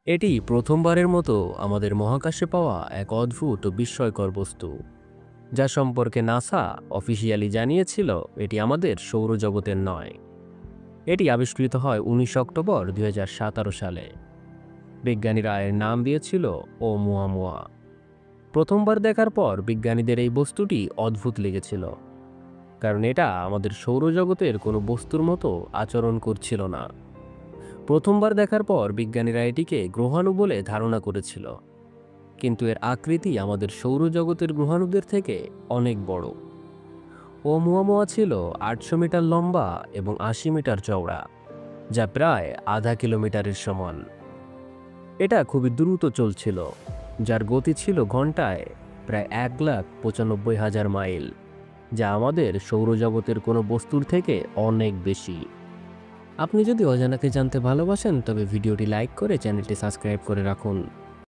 এটি প্রথমবারের মতো আমাদের মহাকাশে পাওয়া এক অদ্ভুত ও বিস্ময়কর বস্তু, যা সম্পর্কে নাসা অফিসিয়ালি জানিয়েছিল এটি আমাদের সৌরজগতের নয়। এটি আবিষ্কৃত হয় 19 অক্টোবর 2017 সালে। বিজ্ঞানীরা এর নাম দিয়েছিল ওumuamua। প্রথমবার দেখার পর বিজ্ঞানীদের এই বস্তুটি অদ্ভুত লেগেছিল, কারণ এটা আমাদের সৌরজগতের কোনো বস্তুর মতো আচরণ করছিল না। প্রথমবার দেখার পর বিজ্ঞানীরা এটিকে গ্রহাণু বলে ধারণা করেছিল, কিন্তু এর আকৃতি আমাদের সৌরজগতের গ্রহাণুদের থেকে অনেক বড়। ওumuamua ছিল 800 মিটার লম্বা এবং 80 মিটার চওড়া, যা প্রায় আধা কিলোমিটারের সমান। এটা খুবই দ্রুত চলছিল, যার গতি ছিল ঘন্টায় প্রায় 1,95,000 মাইল, যা আমাদের সৌরজগতের কোনো বস্তুর থেকে অনেক বেশি। আপনি যদি অজানাকে জানতে ভালোবাসেন তবে ভিডিওটি লাইক করে চ্যানেলটি সাবস্ক্রাইব করে রাখুন।